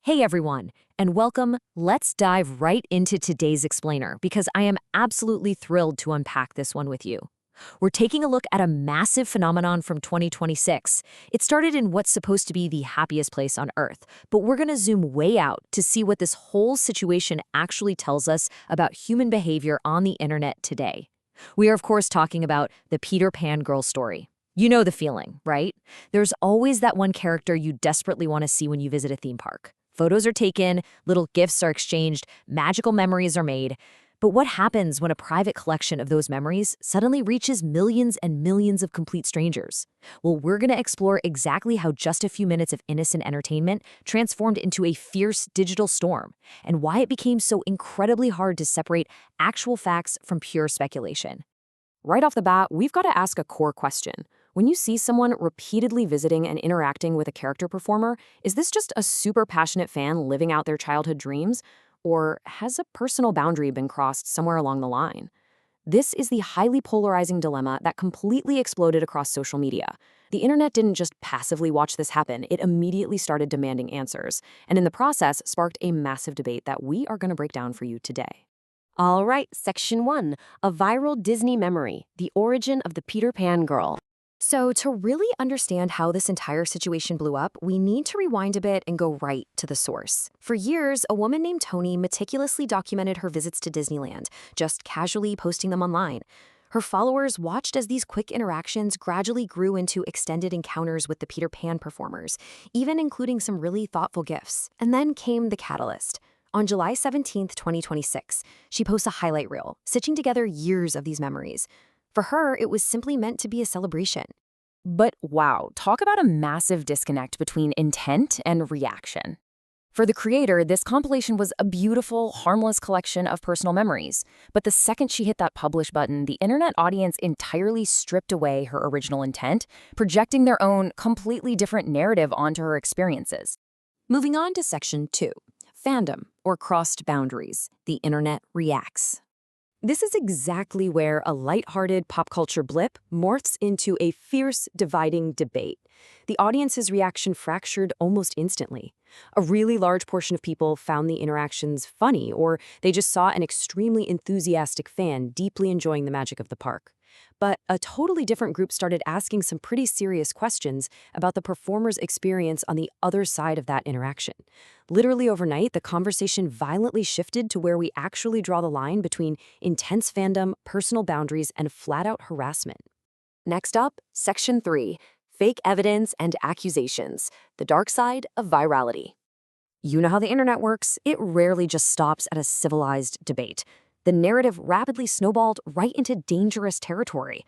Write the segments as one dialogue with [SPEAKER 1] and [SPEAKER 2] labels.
[SPEAKER 1] Hey everyone, and welcome. Let's dive right into today's explainer because I am absolutely thrilled to unpack this one with you. We're taking a look at a massive phenomenon from 2026. It started in what's supposed to be the happiest place on Earth, but we're going to zoom way out to see what this whole situation actually tells us about human behavior on the internet today. We are, of course, talking about the Peter Pan girl story. You know the feeling, right? There's always that one character you desperately want to see when you visit a theme park. Photos are taken, little gifts are exchanged, magical memories are made. But what happens when a private collection of those memories suddenly reaches millions and millions of complete strangers? Well, we're going to explore exactly how just a few minutes of innocent entertainment transformed into a fierce digital storm, and why it became so incredibly hard to separate actual facts from pure speculation. Right off the bat, we've got to ask a core question. When you see someone repeatedly visiting and interacting with a character performer, is this just a super passionate fan living out their childhood dreams? Or has a personal boundary been crossed somewhere along the line? This is the highly polarizing dilemma that completely exploded across social media. The internet didn't just passively watch this happen, it immediately started demanding answers, and in the process sparked a massive debate that we are going to break down for you today.
[SPEAKER 2] All right, Section 1, a viral Disney memory, the origin of the Peter Pan girl.
[SPEAKER 1] So, to really understand how this entire situation blew up, we need to rewind a bit and go right to the source. For years, a woman named Tony meticulously documented her visits to Disneyland, just casually posting them online. Her followers watched as these quick interactions gradually grew into extended encounters with the Peter Pan performers, even including some really thoughtful gifts. And then came the catalyst. On July 17th, 2026, she posts a highlight reel, stitching together years of these memories. For her, it was simply meant to be a celebration. But wow, talk about a massive disconnect between intent and reaction. For the creator, this compilation was a beautiful, harmless collection of personal memories. But the second she hit that publish button, the internet audience entirely stripped away her original intent, projecting their own, completely different narrative onto her experiences. Moving on to Section 2, fandom, or crossed boundaries. The internet reacts. This is exactly where a lighthearted pop culture blip morphs into a fierce, dividing debate. The audience's reaction fractured almost instantly. A really large portion of people found the interactions funny, or they just saw an extremely enthusiastic fan deeply enjoying the magic of the park. But a totally different group started asking some pretty serious questions about the performer's experience on the other side of that interaction. Literally overnight, the conversation violently shifted to where we actually draw the line between intense fandom, personal boundaries, and flat-out harassment. Next up, Section 3, fake evidence and accusations, the dark side of virality. You know how the internet works. It rarely just stops at a civilized debate. The narrative rapidly snowballed right into dangerous territory.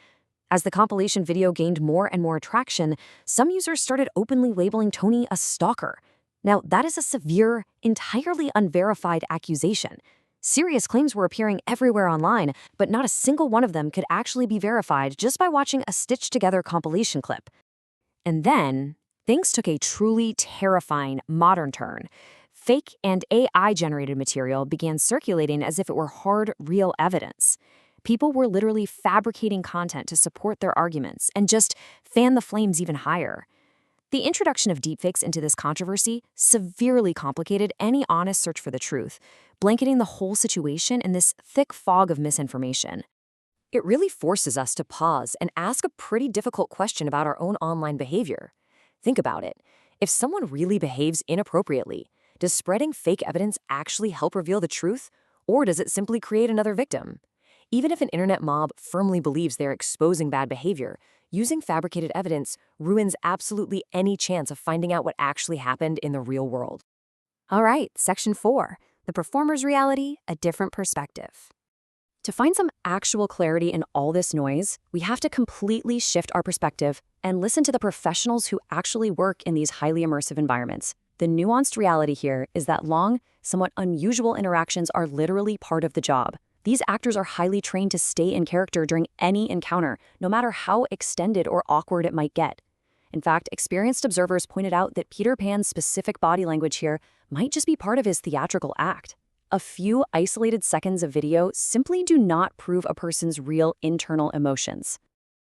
[SPEAKER 1] As the compilation video gained more and more traction, some users started openly labeling Tony a stalker. Now, that is a severe, entirely unverified accusation. Serious claims were appearing everywhere online, but not a single one of them could actually be verified just by watching a stitched-together compilation clip. And then, things took a truly terrifying modern turn. Fake and AI-generated material began circulating as if it were hard, real evidence. People were literally fabricating content to support their arguments and just fan the flames even higher. The introduction of deepfakes into this controversy severely complicated any honest search for the truth, blanketing the whole situation in this thick fog of misinformation. It really forces us to pause and ask a pretty difficult question about our own online behavior. Think about it. If someone really behaves inappropriately, does spreading fake evidence actually help reveal the truth, or does it simply create another victim? Even if an internet mob firmly believes they're exposing bad behavior, using fabricated evidence ruins absolutely any chance of finding out what actually happened in the real world. All right, Section 4, the performer's reality, a different perspective. To find some actual clarity in all this noise, we have to completely shift our perspective and listen to the professionals who actually work in these highly immersive environments. The nuanced reality here is that long, somewhat unusual interactions are literally part of the job. These actors are highly trained to stay in character during any encounter, no matter how extended or awkward it might get. In fact, experienced observers pointed out that Peter Pan's specific body language here might just be part of his theatrical act. A few isolated seconds of video simply do not prove a person's real internal emotions.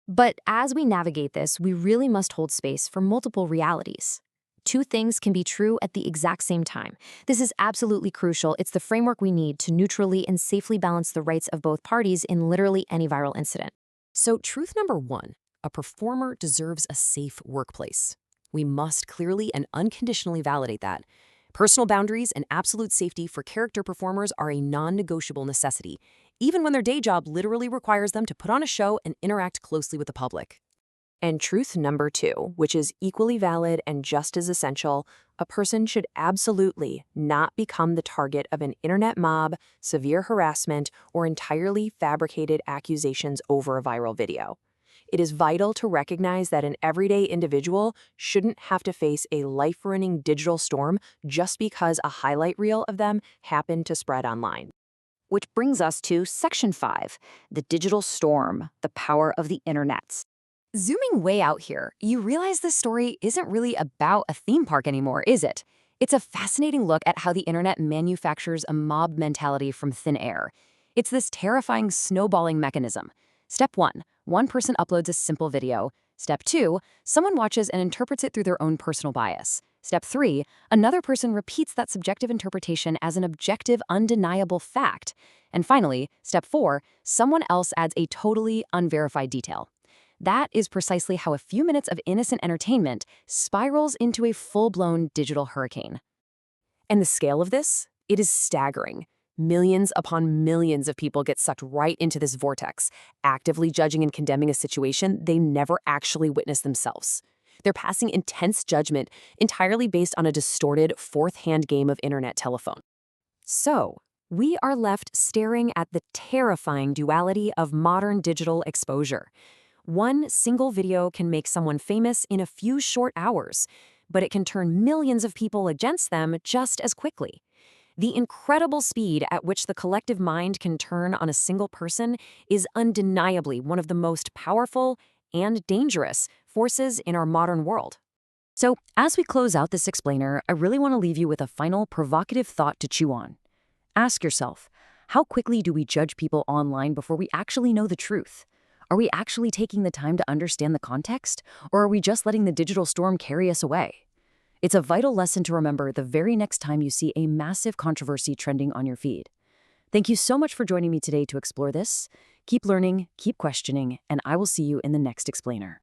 [SPEAKER 1] But as we navigate this, we really must hold space for multiple realities. Two things can be true at the exact same time. This is absolutely crucial. It's the framework we need to neutrally and safely balance the rights of both parties in literally any viral incident.
[SPEAKER 3] So, truth number one, a performer deserves a safe workplace. We must clearly and unconditionally validate that. Personal boundaries and absolute safety for character performers are a non-negotiable necessity, even when their day job literally requires them to put on a show and interact closely with the public. And truth number two, which is equally valid and just as essential, a person should absolutely not become the target of an internet mob, severe harassment, or entirely fabricated accusations over a viral video. It is vital to recognize that an everyday individual shouldn't have to face a life-ruining digital storm just because a highlight reel of them happened to spread online.
[SPEAKER 4] Which brings us to Section 5, the digital storm, the power of the internet.
[SPEAKER 1] Zooming way out here, you realize this story isn't really about a theme park anymore, is it? It's a fascinating look at how the internet manufactures a mob mentality from thin air. It's this terrifying snowballing mechanism. Step 1, one person uploads a simple video. Step 2, someone watches and interprets it through their own personal bias. Step 3, another person repeats that subjective interpretation as an objective, undeniable fact. And finally, Step 4, someone else adds a totally unverified detail. That is precisely how a few minutes of innocent entertainment spirals into a full-blown digital hurricane.
[SPEAKER 3] And the scale of this? It is staggering. Millions upon millions of people get sucked right into this vortex, actively judging and condemning a situation they never actually witnessed themselves. They're passing intense judgment entirely based on a distorted fourth-hand game of internet telephone. So, we are left staring at the terrifying duality of modern digital exposure. One single video can make someone famous in a few short hours, but it can turn millions of people against them just as quickly. The incredible speed at which the collective mind can turn on a single person is undeniably one of the most powerful and dangerous forces in our modern world.
[SPEAKER 2] So, as we close out this explainer, I really want to leave you with a final provocative thought to chew on. Ask yourself, how quickly do we judge people online before we actually know the truth? Are we actually taking the time to understand the context, or are we just letting the digital storm carry us away? It's a vital lesson to remember the very next time you see a massive controversy trending on your feed. Thank you so much for joining me today to explore this. Keep learning, keep questioning, and I will see you in the next explainer.